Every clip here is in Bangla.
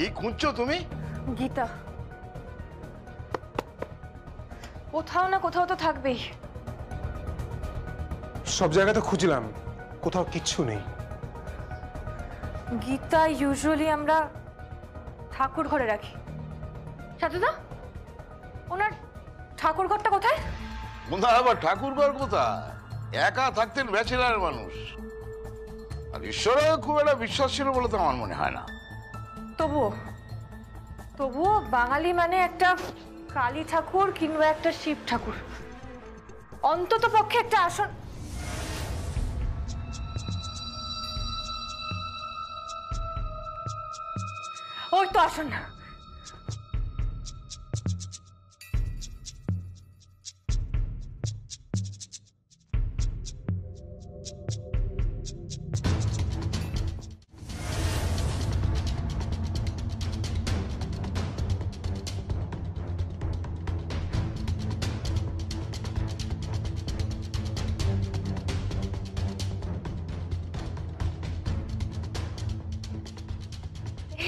কি খুঁজছো তুমি? গীতা কোথাও না কোথাও তো থাকবেই। সব জায়গাতে খুঁজলাম, কোথাও কিচ্ছু নেই। গীতা ইউজুয়ালি আমরা ঠাকুর ঘরে রাখি। সাধুদা, ওনার ঠাকুর ঘরটা কোথায়? ওনার আবার ঠাকুর ঘর কোথায়? একা থাকতেন, ব্যাচেলার মানুষ। আর ঈশ্বরে খুব একটা বিশ্বাস ছিল বলে তো আমার মনে হয় না। তবুও বাঙালি মানে একটা কালী ঠাকুর কিংবা একটা শিব ঠাকুর, অন্তত পক্ষে একটা আসন। ওই তো আসন না।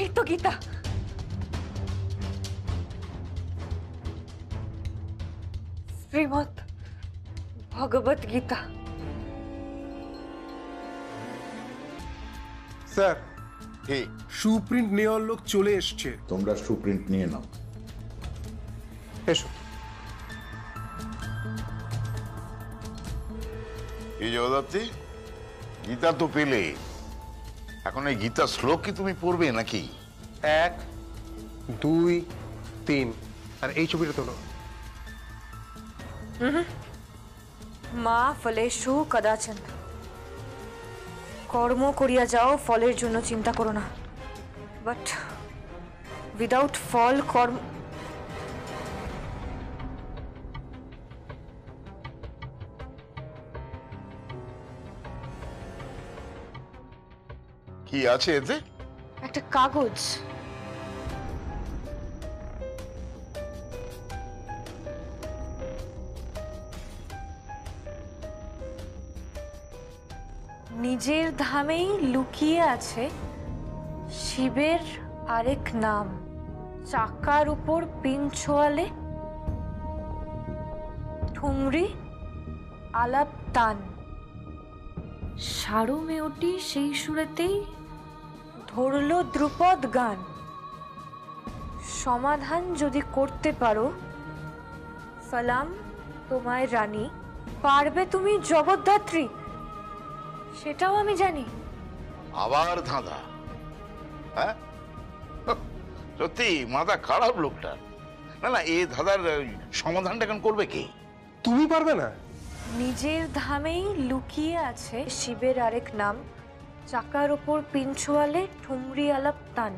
এই তো গীতা। শ্রীমৎ ভগবত গীতা। স্যার, কি? সুপ্রিন্ট নেওয়ার লোক চলে এসছে। তোমরা সুপ্রিন্ট নিয়ে নাও। এসো। এই জগদ্ধাত্রী, গীতা তো পেলে, এখন এই গীতা শ্লোক কি তুমি পড়বে নাকি? 1 2 3 আর এই ছবিটা তোলো। মা ফলেষু কদাচন। কর্ম করিয়া যাও, ফলের জন্য চিন্তা করো না। বাট উইদাউট ফল কর্ম। কি আছে এতে? একটা কাগজ। নিজের ধামেই লুকিয়ে আছে শিবের আরেক নাম, চাকার উপর পিন ছোয়ালে ঠুমরি আলাপ তান। সারু মেয়েটি সেই সুরেতেই ধরলো ধ্রুপদ গান। সমাধান যদি করতে পারো সালাম তোমায় রানী, পারবে তুমি জগদ্ধাত্রী, সেটাও আমি জানি। আবার ধাঁধা? হ্যাঁ, সত্যি মাথা খারাপ লোকটা। না না, এই ধাঁধার সমাধানটা এখন করবে কে? তুমি পারবে না? নিজের ধামেই লুকিয়ে আছে শিবের আরেক নাম, চাকার ওপর পিঞ্ছোয়ালে ঠুমরি আলাপ তান।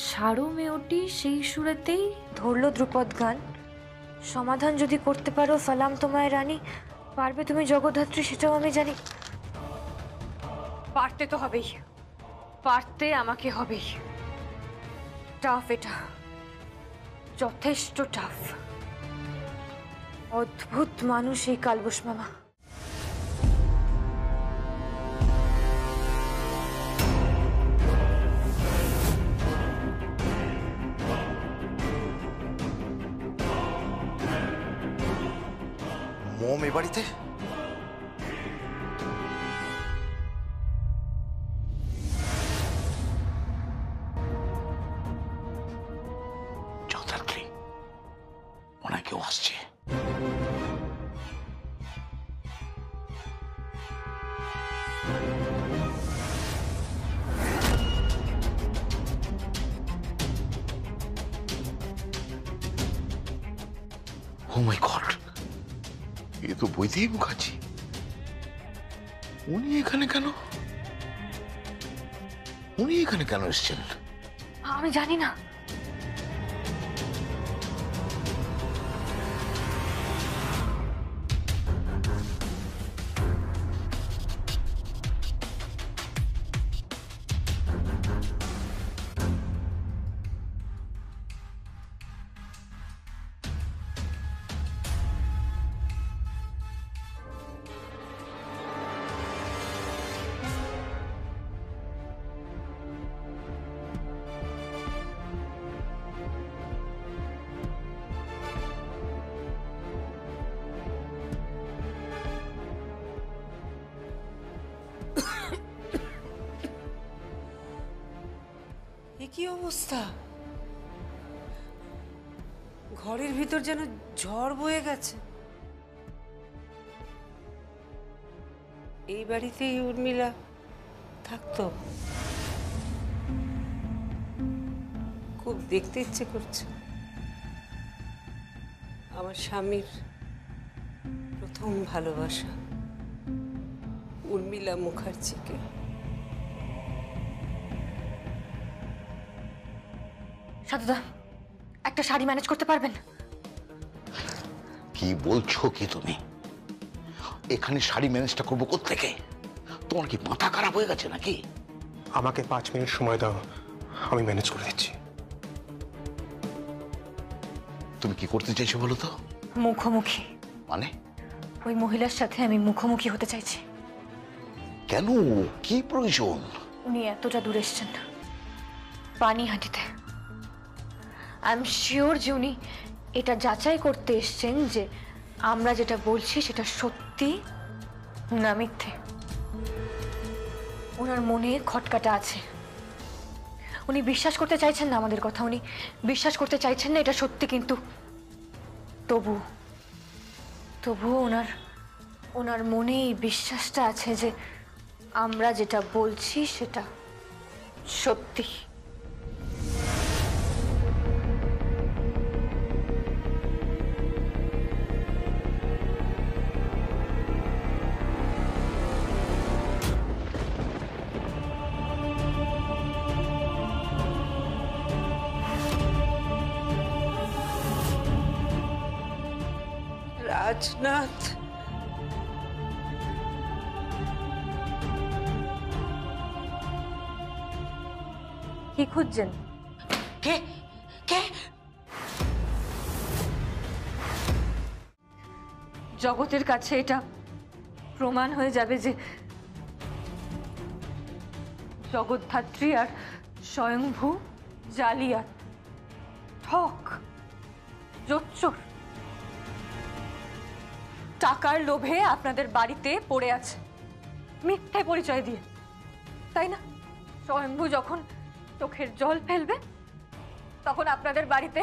সারু মেয়েটি সেই সুরেতেই ধরলো ধ্রুপদ গান। সমাধান যদি করতে পারো সালাম তোমায় রানী, পারবে তুমি জগদ্ধাত্রী, সেটাও আমি জানি। পারতে তো হবেই, পারতে আমাকে হবেই। টাফ এটা, যথেষ্ট টাফ। অদ্ভুত মানুষ এই কালবোস মামা। মোম এ বাড়িতে? জগদ্ধাত্রী, মনে হয় কেউ আসছে। ও মাই গড, এ তো বৈদেহী মুখার্জি। উনি এখানে কেন? উনি এখানে কেন এসেছেন? আমি জানি না। এ কি অবস্থা? ঘরের ভিতর যেন ঝড় বয়ে গেছে। এই বাড়িতেই উর্মিলা থাকতো? খুব দেখতে ইচ্ছে করছে আমার স্বামীর প্রথম ভালোবাসা উর্মিলা মুখার্জিকে। সাধুদা, একটা শাড়ি ম্যানেজ করতে পারবেন? কি বলছো কি তুমি? এখানে শাড়ি ম্যানেজটা করবো কোত্থেকে? তোমার কি মাথা খারাপ হয়ে গেছে নাকি? আমাকে 5 মিনিট সময় দাও, আমি ম্যানেজ করে দিচ্ছি। তুমি কি করতে চাইছো বলো তো? মুখোমুখি। মানে? ওই মহিলার সাথে আমি মুখোমুখি হতে চাইছি। কেন? কি প্রয়োজন? উনি এতটা দূর এসছেন পানিহাটিতে। আই এম শিওর যে উনি এটা যাচাই করতে এসছেন যে আমরা যেটা বলছি সেটা সত্যি না মিথ্যে। ওনার মনে খটকাটা আছে। উনি বিশ্বাস করতে চাইছেন না আমাদের কথা, উনি বিশ্বাস করতে চাইছেন না এটা সত্যি, কিন্তু তবু ওনার মনে এই বিশ্বাসটা আছে যে আমরা যেটা বলছি সেটা সত্যি। রাজনাথ, কি খুঁজছেন? কে কে? জগতের কাছে এটা প্রমাণ হয়ে যাবে যে জগদ্ধাত্রী আর স্বয়ংভূ জালিয়াত, ঠক, জোচ্চোর। টাকার লোভে আপনাদের বাড়িতে পড়ে আছে মিথ্যে পরিচয় দিয়ে, তাই না? স্বয়ংভূ যখন চোখের জল ফেলবে তখন আপনাদের বাড়িতে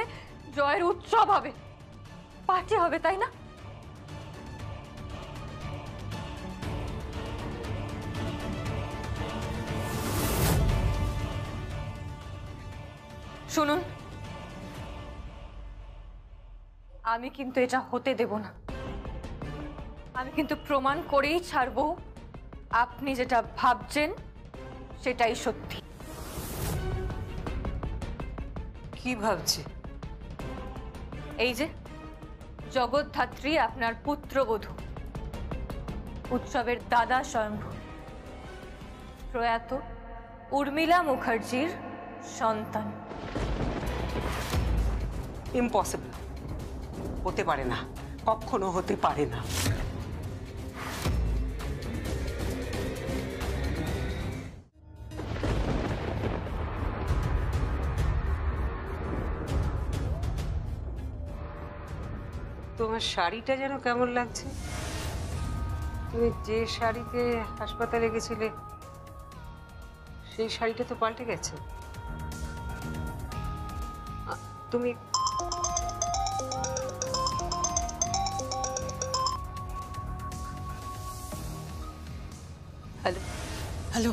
জয়ের উৎসব হবে, পার্টি হবে, তাই না? শুনুন, আমি কিন্তু এটা হতে দেব না। আমি কিন্তু প্রমাণ করেই ছাড়বো আপনি যেটা ভাবছেন সেটাই সত্যি। কি ভাবছে? এই যে জগদ্ধাত্রী আপনার পুত্রবধূ, উৎসবের দাদা স্বয়ংভূ, প্রয়াত উর্মিলা মুখার্জির সন্তান। ইম্পসিবল, হতে পারে না, কখনো হতে পারে না। তোমার শাড়িটা যেন কেমন লাগছে? তুমি যে শাড়িতে হাসপাতালে গেছিলে সেই শাড়িটা তো পাল্টে গেছে। তুমি হ্যালো হ্যালো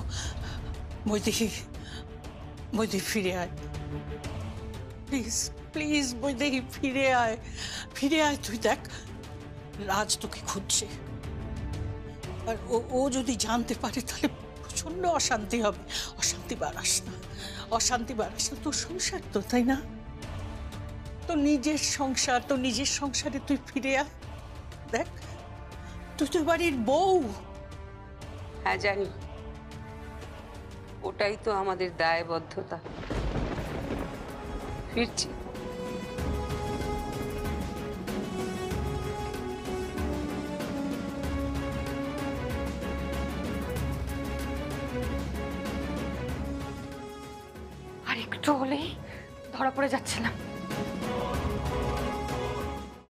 বৈদেহী, বৈদেহী ফিরে আয় প্লিজ, প্লিজ বৈদেহী ফিরে আয়, ফিরে আয়। তুই দেখ, রাজ তোকে খুঁজছে, আর ও যদি জানতে পারে তাহলে প্রচন্ড অশান্তি হবে। অশান্তি বাড়াস না, অশান্তি বাড়াস না। তোর সংসার তো, তাই না? তোর নিজের সংসার, তোর নিজের সংসারে তুই ফিরে আয়। দেখ, তুই তো বাড়ির বউ। হ্যাঁ জানি, ওটাই তো আমাদের দায়বদ্ধতা। ফিরছি। আর একটু হলেই ধরা পড়ে যাচ্ছিলাম।